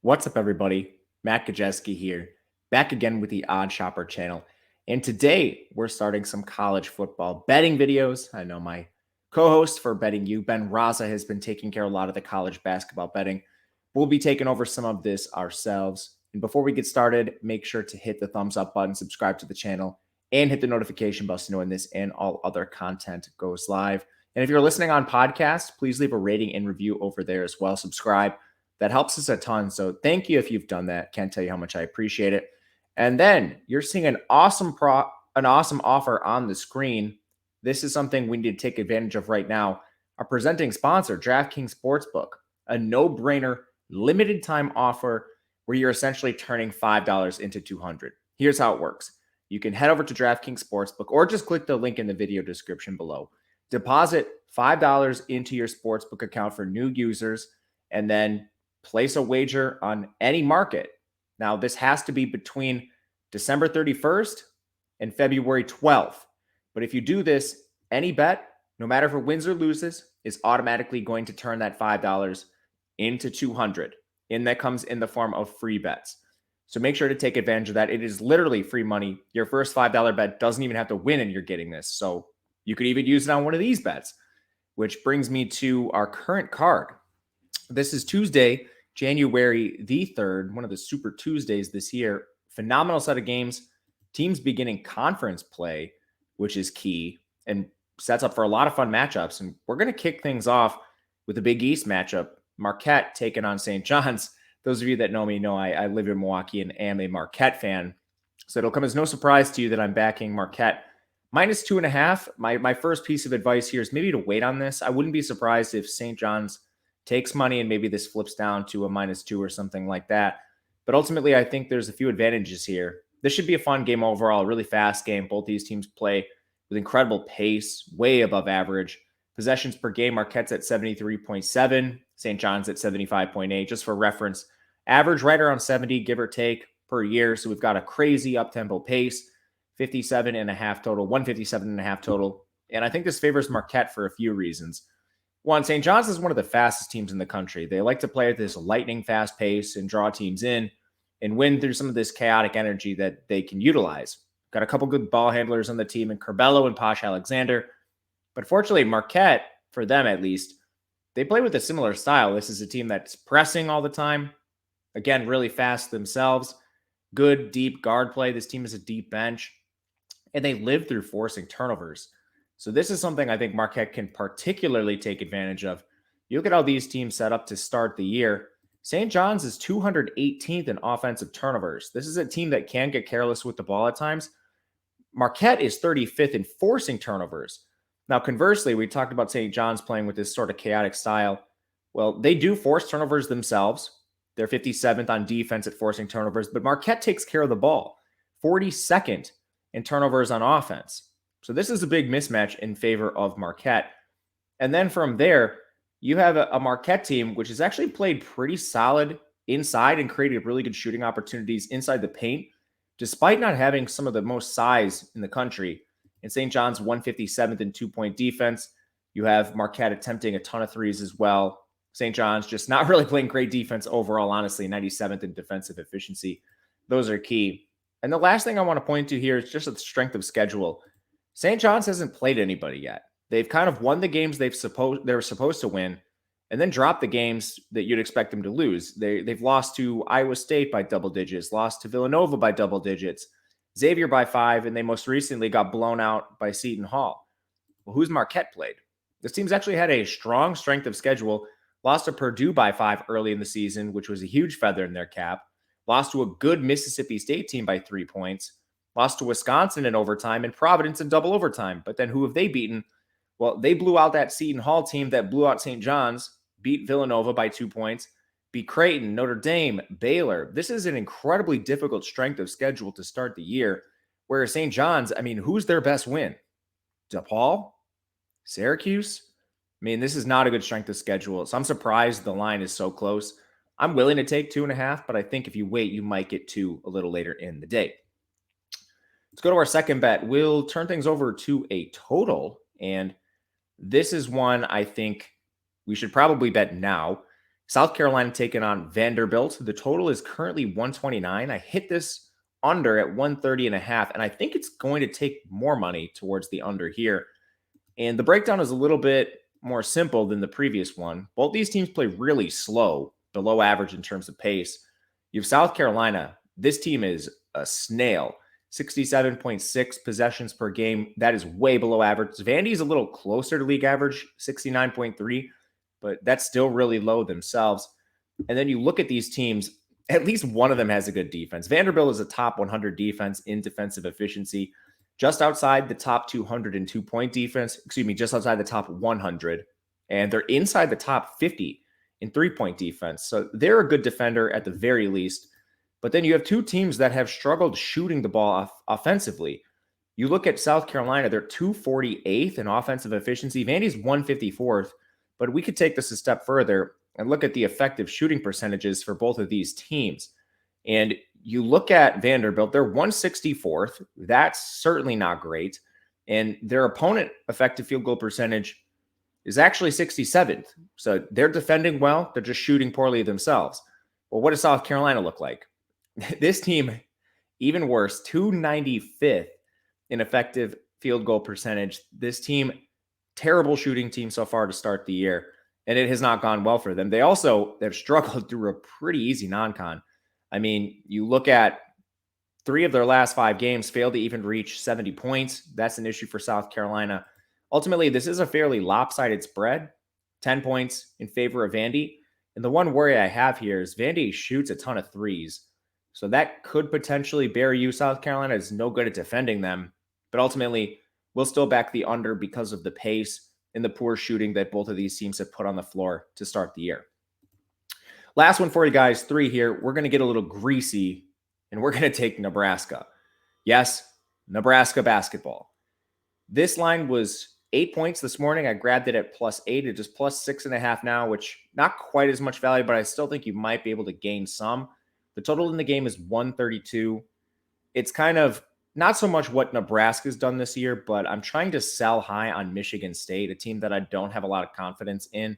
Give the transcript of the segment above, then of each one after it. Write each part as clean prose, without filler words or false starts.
What's up, everybody? Matt Gajeski here, back again with the Odd Shopper channel. And today we're starting some college football betting videos. I know my co-host for Betting You, Ben Raza, has been taking care of a lot of the college basketball betting. We'll be taking over some of this ourselves. And before we get started, make sure to hit the thumbs up button, subscribe to the channel, and hit the notification bell to know when this and all other content goes live. And if you're listening on podcast, please leave a rating and review over there as well. Subscribe. That helps us a ton. So thank you if you've done that. Can't tell you how much I appreciate it. And then you're seeing an awesome offer on the screen. This is something we need to take advantage of right now. Our presenting sponsor, DraftKings Sportsbook, a no-brainer limited time offer where you're essentially turning $5 into $200. Here's how it works. You can head over to DraftKings Sportsbook or just click the link in the video description below. Deposit $5 into your sportsbook account for new users, and then place a wager on any market. Now, this has to be between December 31st and February 12th. But if you do this, any bet, no matter if it wins or loses, is automatically going to turn that $5 into $200. And that comes in the form of free bets. So make sure to take advantage of that. It is literally free money. Your first $5 bet doesn't even have to win and you're getting this. So you could even use it on one of these bets, which brings me to our current card. This is Tuesday, January the 3rd, one of the Super Tuesdays this year. Phenomenal set of games. Teams beginning conference play, which is key and sets up for a lot of fun matchups. And we're going to kick things off with the Big East matchup. Marquette taking on St. John's. Those of you that know me know I live in Milwaukee and am a Marquette fan. So it'll come as no surprise to you that I'm backing Marquette minus 2.5. My first piece of advice here is maybe to wait on this. I wouldn't be surprised if St. John's takes money and maybe this flips down to a -2 or something like that. But ultimately, I think there's a few advantages here. This should be a fun game overall, a really fast game. Both these teams play with incredible pace, way above average. Possessions per game, Marquette's at 73.7, St. John's at 75.8. Just for reference, average right around 70, give or take, per year. So we've got a crazy up-tempo pace, 57.5 total, 157.5 total. And I think this favors Marquette for a few reasons. One, St. John's is one of the fastest teams in the country. They like to play at this lightning fast pace and draw teams in and win through some of this chaotic energy that they can utilize. Got a couple good ball handlers on the team in Curbelo and Posh Alexander. But fortunately, Marquette, for them at least, they play with a similar style. This is a team that's pressing all the time. Again, really fast themselves. Good, deep guard play. This team is a deep bench. And they live through forcing turnovers. So this is something I think Marquette can particularly take advantage of. You look at how these teams set up to start the year. St. John's is 218th in offensive turnovers. This is a team that can get careless with the ball at times. Marquette is 35th in forcing turnovers. Now, conversely, we talked about St. John's playing with this sort of chaotic style. Well, they do force turnovers themselves. They're 57th on defense at forcing turnovers, but Marquette takes care of the ball. 42nd in turnovers on offense. So this is a big mismatch in favor of Marquette. And then from there, you have a Marquette team, which has actually played pretty solid inside and created really good shooting opportunities inside the paint, despite not having some of the most size in the country. In St. John's, 157th in two-point defense. You have Marquette attempting a ton of threes as well. St. John's just not really playing great defense overall, honestly, 97th in defensive efficiency. Those are key. And the last thing I want to point to here is just the strength of schedule. St. John's hasn't played anybody yet. They've kind of won the games they were supposed to win and then dropped the games that you'd expect them to lose. They've lost to Iowa State by double digits, lost to Villanova by double digits, Xavier by 5, and they most recently got blown out by Seton Hall. Well, who's Marquette played? This team's actually had a strong strength of schedule, lost to Purdue by 5 early in the season, which was a huge feather in their cap, lost to a good Mississippi State team by 3 points, lost to Wisconsin in overtime and Providence in double overtime. But then who have they beaten? Well, they blew out that Seton Hall team that blew out St. John's, beat Villanova by 2 points, beat Creighton, Notre Dame, Baylor. This is an incredibly difficult strength of schedule to start the year, whereas St. John's, I mean, who's their best win? DePaul? Syracuse? I mean, this is not a good strength of schedule, so I'm surprised the line is so close. I'm willing to take 2.5, but I think if you wait, you might get 2 a little later in the day. Let's go to our second bet. We'll turn things over to a total, and this is one I think we should probably bet now. South Carolina taking on Vanderbilt. The total is currently 129. I hit this under at 130.5, and I think it's going to take more money towards the under here. And the breakdown is a little bit more simple than the previous one. Both these teams play really slow, below average in terms of pace. You have South Carolina. This team is a snail. 67.6 possessions per game. That is way below average. Vandy's a little closer to league average, 69.3, but that's still really low themselves. And then you look at these teams, at least one of them has a good defense. Vanderbilt is a top 100 defense in defensive efficiency, just outside the top 202-point defense, just outside the top 100. And they're inside the top 50 in three-point defense. So they're a good defender at the very least. But then you have two teams that have struggled shooting the ball offensively. You look at South Carolina, they're 248th in offensive efficiency. Vandy's 154th. But we could take this a step further and look at the effective shooting percentages for both of these teams. And you look at Vanderbilt, they're 164th. That's certainly not great. And their opponent effective field goal percentage is actually 67th. So they're defending well. They're just shooting poorly themselves. Well, what does South Carolina look like? This team, even worse, 295th in effective field goal percentage. This team, terrible shooting team so far to start the year, and it has not gone well for them. They've struggled through a pretty easy non-con. I mean, you look at 3 of their last 5 games, failed to even reach 70 points. That's an issue for South Carolina. Ultimately, this is a fairly lopsided spread, 10 points in favor of Vandy. And the one worry I have here is Vandy shoots a ton of threes. So that could potentially bear you. South Carolina is no good at defending them. But ultimately, we'll still back the under because of the pace and the poor shooting that both of these teams have put on the floor to start the year. Last one for you guys, 3 here. We're going to get a little greasy, and we're going to take Nebraska. Yes, Nebraska basketball. This line was 8 points this morning. I grabbed it at +8. It is +6.5 now, which not quite as much value, but I still think you might be able to gain some. The total in the game is 132. It's kind of not so much what Nebraska's done this year, but I'm trying to sell high on Michigan State, a team that I don't have a lot of confidence in.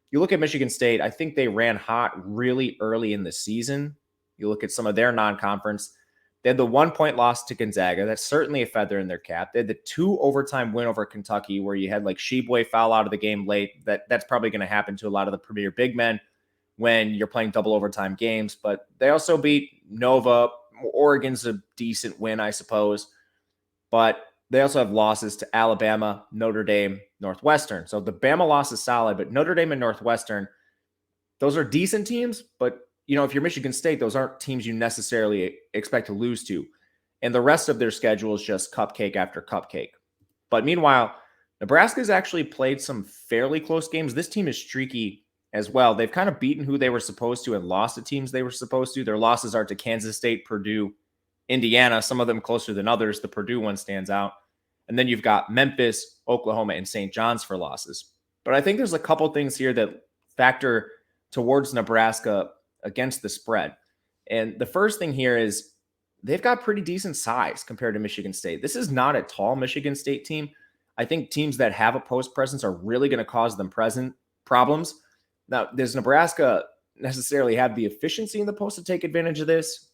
You look at Michigan State, I think they ran hot really early in the season. You look at some of their non-conference. They had the 1-point loss to Gonzaga. That's certainly a feather in their cap. They had the 2 overtime win over Kentucky where you had like Sheboy foul out of the game late. That's probably going to happen to a lot of the premier big men when you're playing double overtime games. But they also beat Nova. Oregon's a decent win, I suppose. But they also have losses to Alabama, Notre Dame, Northwestern. So the Bama loss is solid, but Notre Dame and Northwestern, those are decent teams. But, if you're Michigan State, those aren't teams you necessarily expect to lose to. And the rest of their schedule is just cupcake after cupcake. But meanwhile, Nebraska's actually played some fairly close games. This team is streaky as well. They've kind of beaten who they were supposed to and lost to teams they were supposed to. Their losses are to Kansas State, Purdue, Indiana, some of them closer than others. The Purdue one stands out. And then you've got Memphis, Oklahoma, and St. John's for losses. But I think there's a couple things here that factor towards Nebraska against the spread. And the first thing here is they've got pretty decent size compared to Michigan State. This is not a tall Michigan State team. I think teams that have a post presence are really going to cause them problems. Now, does Nebraska necessarily have the efficiency in the post to take advantage of this?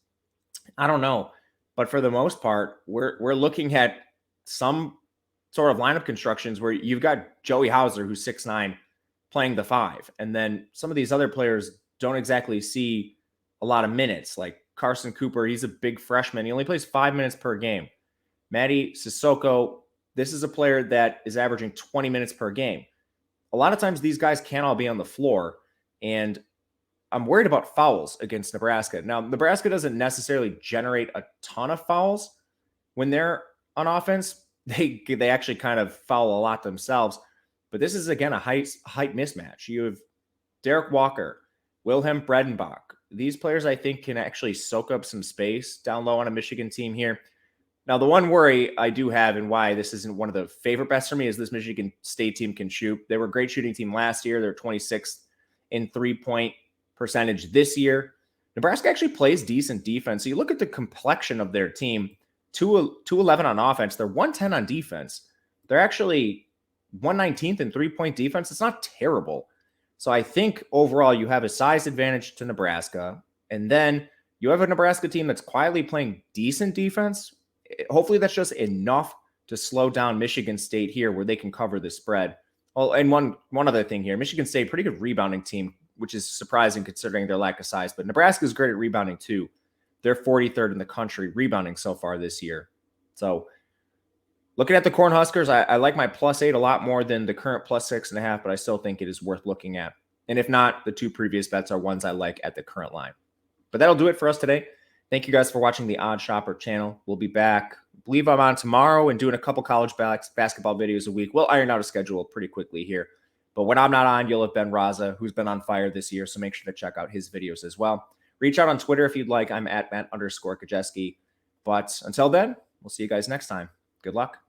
I don't know. But for the most part, we're looking at some sort of lineup constructions where you've got Joey Hauser, who's 6'9", playing the 5. And then some of these other players don't exactly see a lot of minutes. Like Carson Cooper, he's a big freshman. He only plays 5 minutes per game. Mady Sissoko, this is a player that is averaging 20 minutes per game. A lot of times these guys can't all be on the floor, and I'm worried about fouls against Nebraska. Now, Nebraska doesn't necessarily generate a ton of fouls when they're on offense. They actually kind of foul a lot themselves, but this is, again, a height mismatch. You have Derek Walker, Wilhelm Bredenbach. These players, I think, can actually soak up some space down low on a Michigan team here. Now, the one worry I do have and why this isn't one of the favorite bets for me is this Michigan State team can shoot. They were a great shooting team last year. They're 26th in three-point percentage this year. Nebraska actually plays decent defense. So you look at the complexion of their team, 211 on offense. They're 110 on defense. They're actually 119th in three-point defense. It's not terrible. So I think overall you have a size advantage to Nebraska. And then you have a Nebraska team that's quietly playing decent defense. Hopefully that's just enough to slow down Michigan State here where they can cover the spread. Well, and one other thing here, Michigan State, pretty good rebounding team, which is surprising considering their lack of size. But Nebraska is great at rebounding too. They're 43rd in the country rebounding so far this year. So looking at the Cornhuskers, I like my +8 a lot more than the current +6.5, but I still think it is worth looking at. And if not, the two previous bets are ones I like at the current line. But that'll do it for us today. Thank you guys for watching the Odd Shopper channel. We'll be back. I believe I'm on tomorrow and doing a couple college basketball videos a week. We'll iron out a schedule pretty quickly here. But when I'm not on, you'll have Ben Raza, who's been on fire this year. So make sure to check out his videos as well. Reach out on Twitter if you'd like. I'm at Matt_Kajeski. But until then, we'll see you guys next time. Good luck.